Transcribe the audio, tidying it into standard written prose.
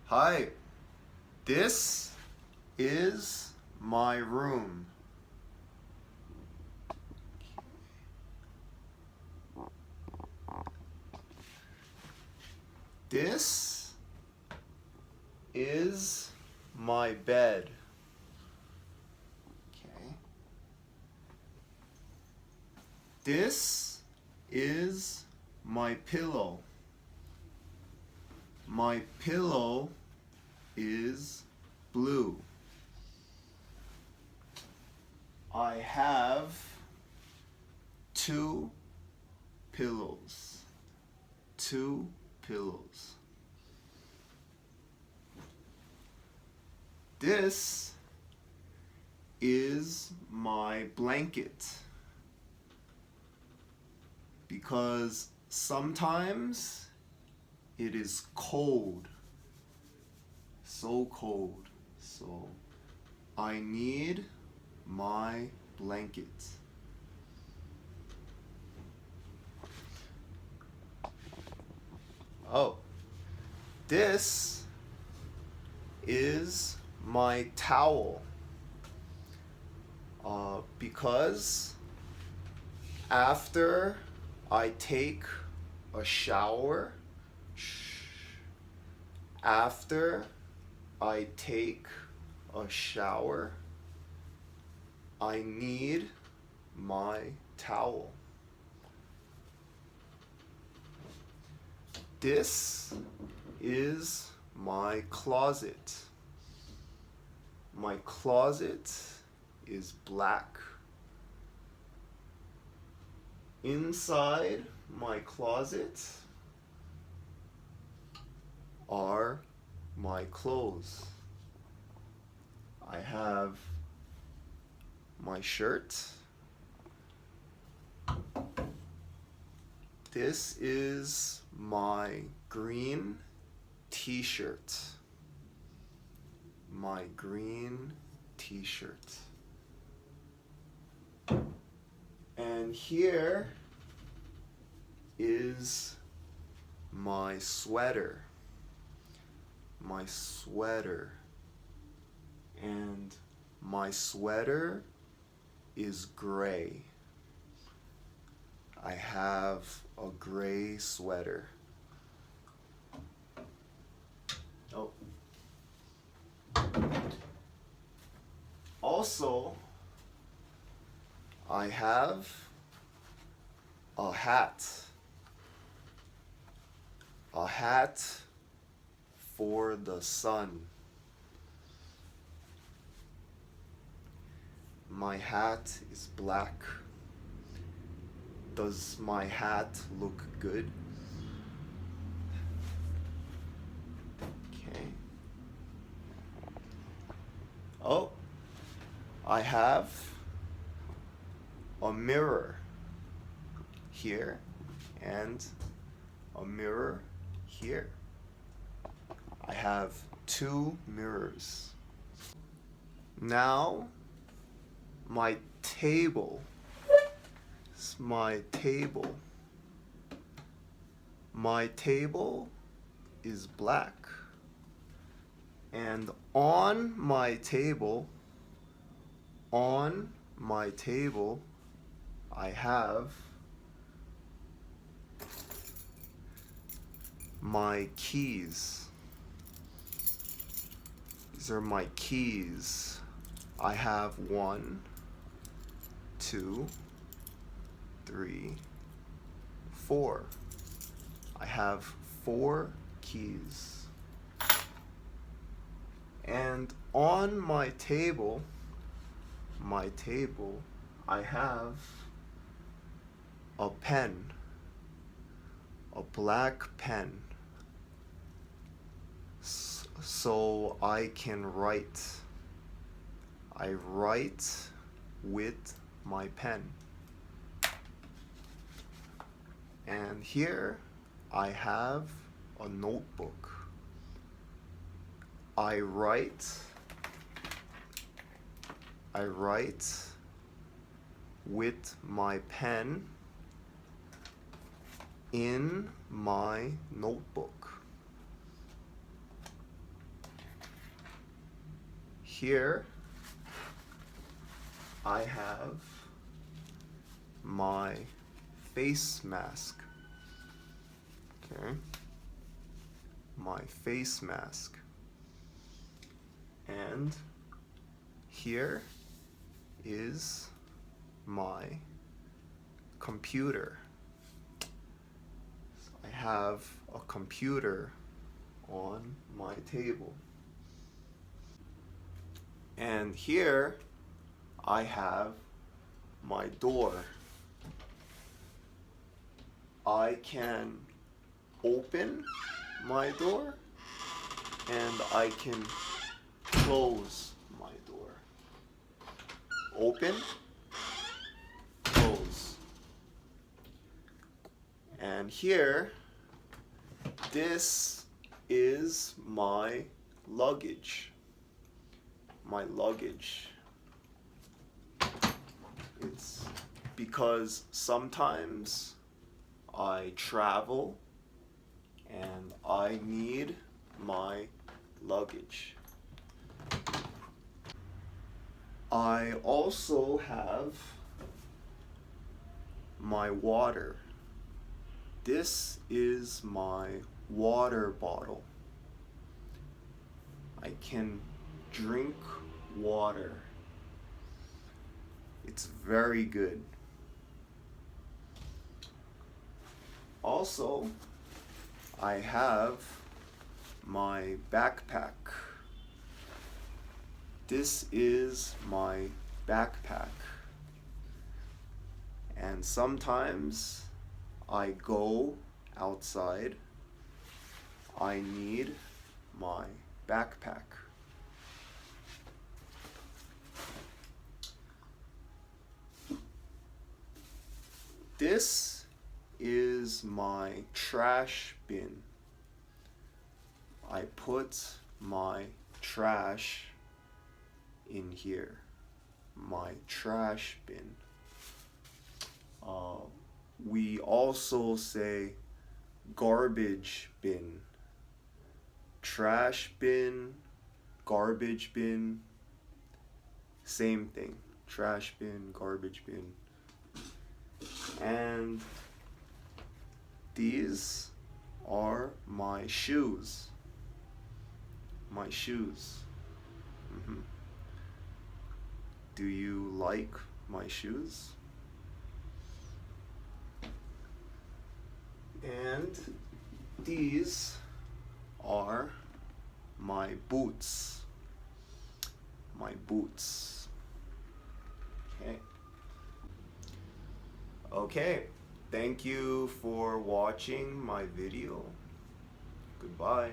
Hi, this is my room. This is my bed. Okay. This is my pillow. My pillow is blue. I have 2 pillows. 2 pillows. This is my blanket because sometimes it is cold, so cold, so I need my blanket. Oh, this is my towel because after I take a shower, after I take a shower, I need my towel. This is my closet. My closet is black. Inside my closet are my clothes. I have my shirt. This is my green t-shirt. My green t-shirt. And here is my sweater. My sweater. And my sweater is gray. I have a gray sweater. Oh. Also, I have a hat. A hat for the sun. My hat is black. Does my hat look good? Okay. Oh, I have a mirror here and a mirror here. I have 2 mirrors. Now, my table. My table. My table is black. And on my table, I have my keys. These are my keys. I have 1, 2, 3, 4. I have 4 keys. And on my table, I have a pen, a black pen, so I can write. I write with my pen. And here I have a notebook. I write with my pen in my notebook. here I have my face mask. Okay, my face mask. And here is my computer. So I have a computer on my table. And here I have my door. I can open my door and I can close my door. Open, close. And here, this is my luggage. My luggage. It's because sometimes I travel and I need my luggage. I also have my water. This is my water bottle. I can drink water. It's very good. Also, I have my backpack. This is my backpack. And sometimes I go outside. I need my backpack. This is my trash bin. I put my trash in here. My trash bin. We also say garbage bin. Trash bin, garbage bin, same thing. Trash bin, garbage bin. And these are my shoes. My shoes. Do you like my shoes? And these are my boots. My boots. Okay. Okay. Thank you for watching my video. Goodbye.